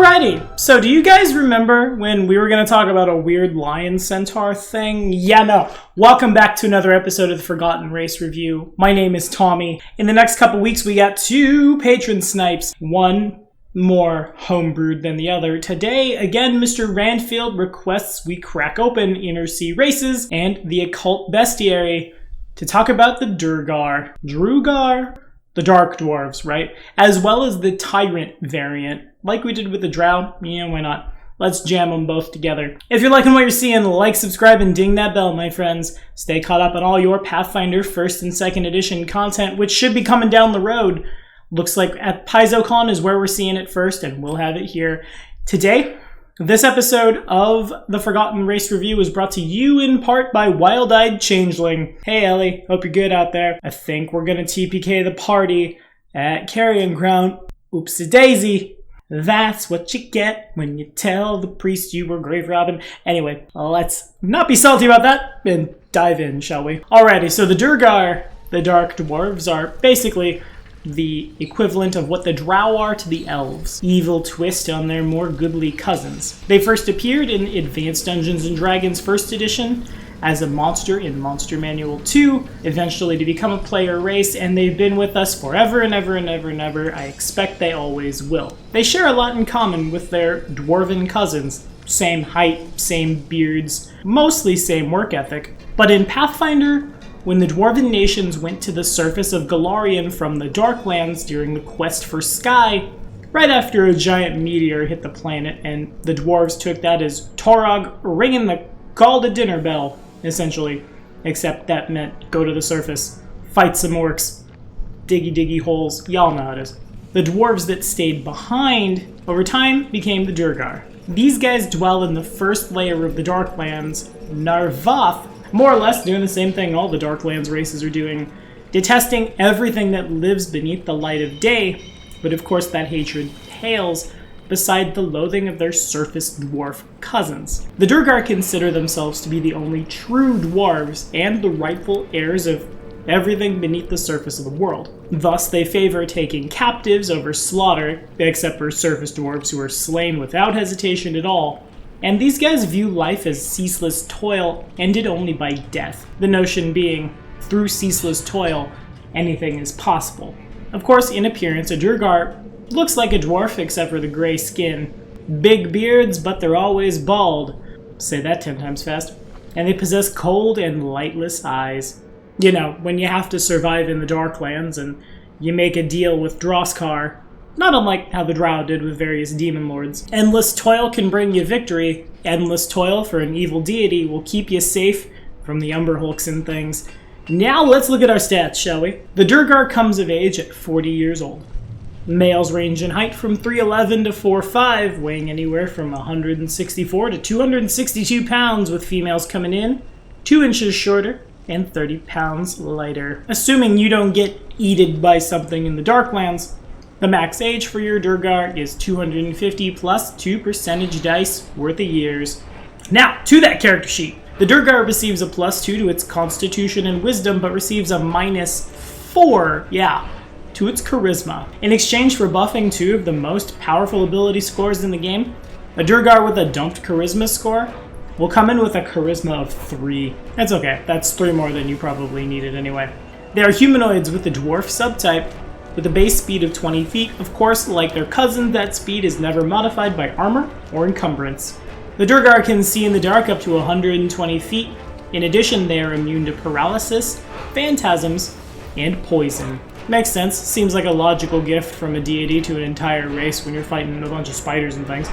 Alrighty, so do you guys remember when we were going to talk about a weird lion centaur thing? Yeah, no. Welcome back to another episode of the Forgotten Race Review. My name is Tommy. In the next couple weeks, we got 2 patron snipes. One more homebrewed than the other. Today, again, Mr. Randfield requests we crack open Inner Sea Races and the Occult Bestiary to talk about the Duergar. The Dark Dwarves, right? As well as the Tyrant variant. Like we did with the Drow, yeah, why not? Let's jam them both together. If you're liking what you're seeing, like, subscribe, and ding that bell, my friends. Stay caught up on all your Pathfinder 1st and 2nd edition content, which should be coming down the road. Looks like at PaizoCon is where we're seeing it first, and we'll have it here. Today, this episode of the Forgotten Race Review is brought to you in part by Wild-Eyed Changeling. Hey Ellie, hope you're good out there. I think we're gonna TPK the party at Carrion Ground. Oopsie daisy. That's what you get when you tell the priest you were grave robbing. Anyway, let's not be salty about that and dive in, shall we? Alrighty, so the Duergar, the Dark Dwarves, are basically the equivalent of what the Drow are to the Elves. Evil twist on their more goodly cousins. They first appeared in Advanced Dungeons & Dragons 1st edition as a monster in Monster Manual 2, eventually to become a player race, and they've been with us forever and ever and ever and ever. I expect they always will. They share a lot in common with their dwarven cousins. Same height, same beards, mostly same work ethic. But in Pathfinder, when the Dwarven nations went to the surface of Golarion from the Darklands during the quest for Sky, right after a giant meteor hit the planet, and the dwarves took that as Torog ringing the call to dinner bell, essentially. Except that meant go to the surface, fight some orcs, diggy holes, y'all know how it is. The dwarves that stayed behind over time became the Duergar. These guys dwell in the first layer of the Darklands, Narvath, more or less doing the same thing all the Darklands races are doing, detesting everything that lives beneath the light of day, but of course that hatred pales beside the loathing of their surface dwarf cousins. The Duergar consider themselves to be the only true dwarves and the rightful heirs of everything beneath the surface of the world. Thus, they favor taking captives over slaughter, except for surface dwarves who are slain without hesitation at all. And these guys view life as ceaseless toil, ended only by death. The notion being, through ceaseless toil, anything is possible. Of course, in appearance, a Duergar looks like a dwarf except for the gray skin. Big beards, but they're always bald. Say that 10 times fast. And they possess cold and lightless eyes. You know, when you have to survive in the Darklands and you make a deal with Droskar, not unlike how the Drow did with various demon lords. Endless toil can bring you victory. Endless toil for an evil deity will keep you safe from the Umberhulks and things. Now let's look at our stats, shall we? The Duergar comes of age at 40 years old. Males range in height from 3'11 to 4'5, weighing anywhere from 164 to 262 pounds, with females coming in 2 inches shorter and 30 pounds lighter. Assuming you don't get eaten by something in the Darklands, the max age for your Duergar is 250 plus 2 percentage dice worth of years. Now, to that character sheet. The Duergar receives a +2 to its Constitution and Wisdom, but receives a -4, to its Charisma. In exchange for buffing 2 of the most powerful ability scores in the game, a Duergar with a dumped Charisma score will come in with a Charisma of 3. That's okay, that's 3 more than you probably needed anyway. They are humanoids with the dwarf subtype, with a base speed of 20 feet. Of course, like their cousin, that speed is never modified by armor or encumbrance. The Duergar can see in the dark up to 120 feet. In addition, they are immune to paralysis, phantasms, and poison. Makes sense. Seems like a logical gift from a deity to an entire race when you're fighting a bunch of spiders and things.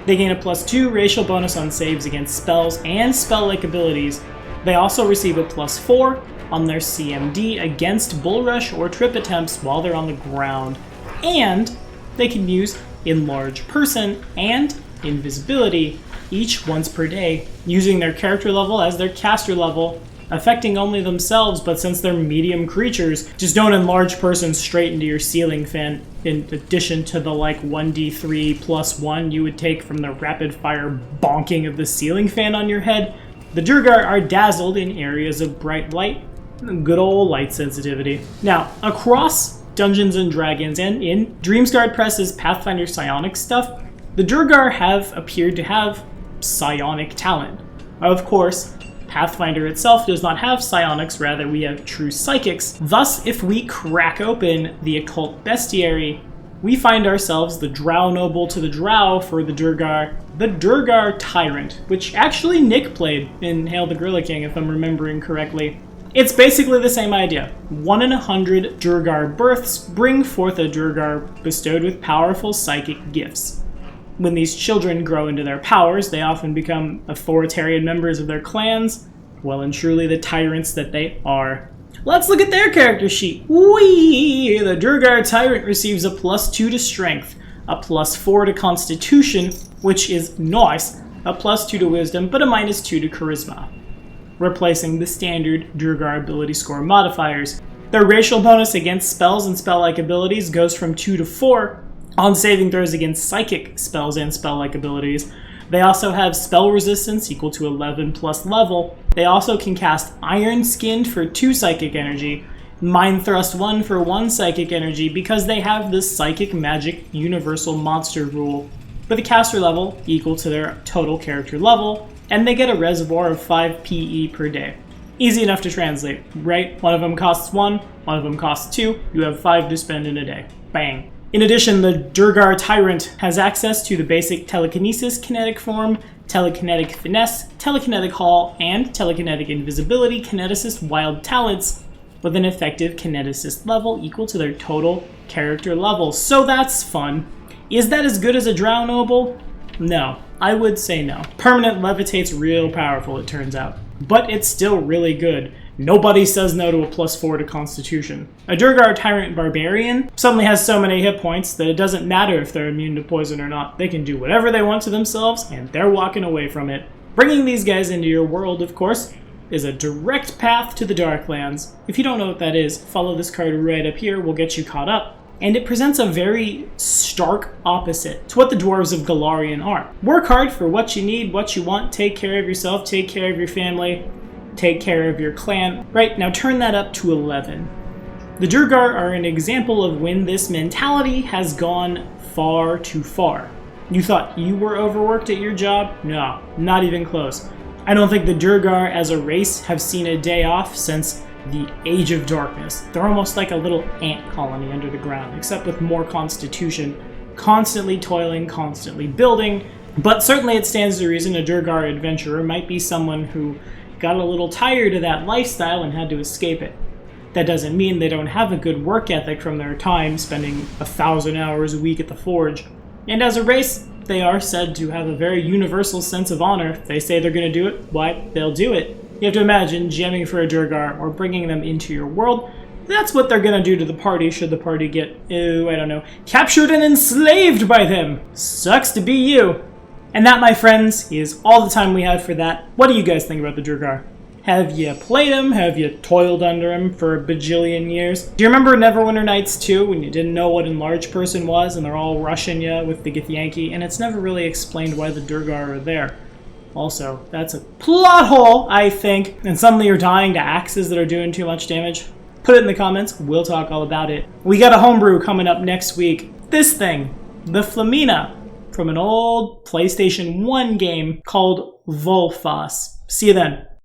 They gain a +2 racial bonus on saves against spells and spell-like abilities. They also receive a +4 on their CMD against bull rush or trip attempts while they're on the ground. And they can use Enlarge Person and Invisibility, each once per day, using their character level as their caster level, affecting only themselves, but since they're medium creatures, just don't enlarge person straight into your ceiling fan, in addition to the 1d3 +1 you would take from the rapid fire bonking of the ceiling fan on your head. The Duergar are dazzled in areas of bright light, good old light sensitivity. Now, across Dungeons & Dragons and in Dreamsguard Press's Pathfinder Psionics stuff, The Duergar have appeared to have psionic talent. Of course, Pathfinder itself does not have psionics, rather we have true psychics. Thus, if we crack open the occult bestiary, we find ourselves the drow noble to the drow for the Duergar Tyrant, which actually Nick played in Hail the Gorilla King, if I'm remembering correctly. It's basically the same idea. 1 in 100 Duergar births bring forth a Duergar bestowed with powerful psychic gifts. When these children grow into their powers, they often become authoritarian members of their clans, well and truly the tyrants that they are. Let's look at their character sheet. Whee! The Duergar Tyrant receives a +2 to Strength, a +4 to Constitution, which is nice, a +2 to Wisdom, but a -2 to Charisma, replacing the standard Duergar ability score modifiers. Their racial bonus against spells and spell-like abilities goes from 2 to 4 on saving throws against psychic spells and spell-like abilities. They also have spell resistance equal to 11 plus level. They also can cast Iron Skinned for 2 psychic energy, Mind Thrust 1 for 1 psychic energy, because they have this psychic magic universal monster rule, with a caster level equal to their total character level, and they get a reservoir of 5 PE per day. Easy enough to translate, right? One of them costs 1, one of them costs 2, you have 5 to spend in a day. Bang. In addition, the Duergar Tyrant has access to the basic Telekinesis Kinetic Form, Telekinetic Finesse, Telekinetic Haul, and Telekinetic Invisibility Kineticist Wild Talents, with an effective Kineticist level equal to their total character level. So that's fun. Is that as good as a Drow Noble? No, I would say no. Permanent Levitate's real powerful, it turns out. But it's still really good. Nobody says no to a +4 to Constitution. A Duergar Tyrant Barbarian suddenly has so many hit points that it doesn't matter if they're immune to poison or not. They can do whatever they want to themselves, and they're walking away from it. Bringing these guys into your world, of course, is a direct path to the Darklands. If you don't know what that is, follow this card right up here, we'll get you caught up. And it presents a very stark opposite to what the Dwarves of Golarion are. Work hard for what you need, what you want, take care of yourself, take care of your family, take care of your clan. Right, now turn that up to 11. The Duergar are an example of when this mentality has gone far too far. You thought you were overworked at your job? No, not even close. I don't think the Duergar as a race have seen a day off since the Age of Darkness. They're almost like a little ant colony under the ground, except with more constitution, constantly toiling, constantly building. But certainly it stands to reason a Duergar adventurer might be someone who got a little tired of that lifestyle and had to escape it. That doesn't mean they don't have a good work ethic from their time spending 1,000 hours a week at the forge. And as a race, they are said to have a very universal sense of honor. If they say they're going to do it, why, they'll do it. You have to imagine jamming for a Duergar or bringing them into your world. That's what they're going to do to the party should the party get, I don't know, captured and enslaved by them. Sucks to be you. And that, my friends, is all the time we have for that. What do you guys think about the Duergar? Have you played him? Have you toiled under him for a bajillion years? Do you remember Neverwinter Nights 2 when you didn't know what Enlarged Person was and they're all rushing you with the Githyanki, and it's never really explained why the Duergar are there? Also, that's a plot hole, I think. And suddenly you're dying to axes that are doing too much damage. Put it in the comments, we'll talk all about it. We got a homebrew coming up next week. This thing, the Flamina, from an old PlayStation 1 game called Volfas. See you then.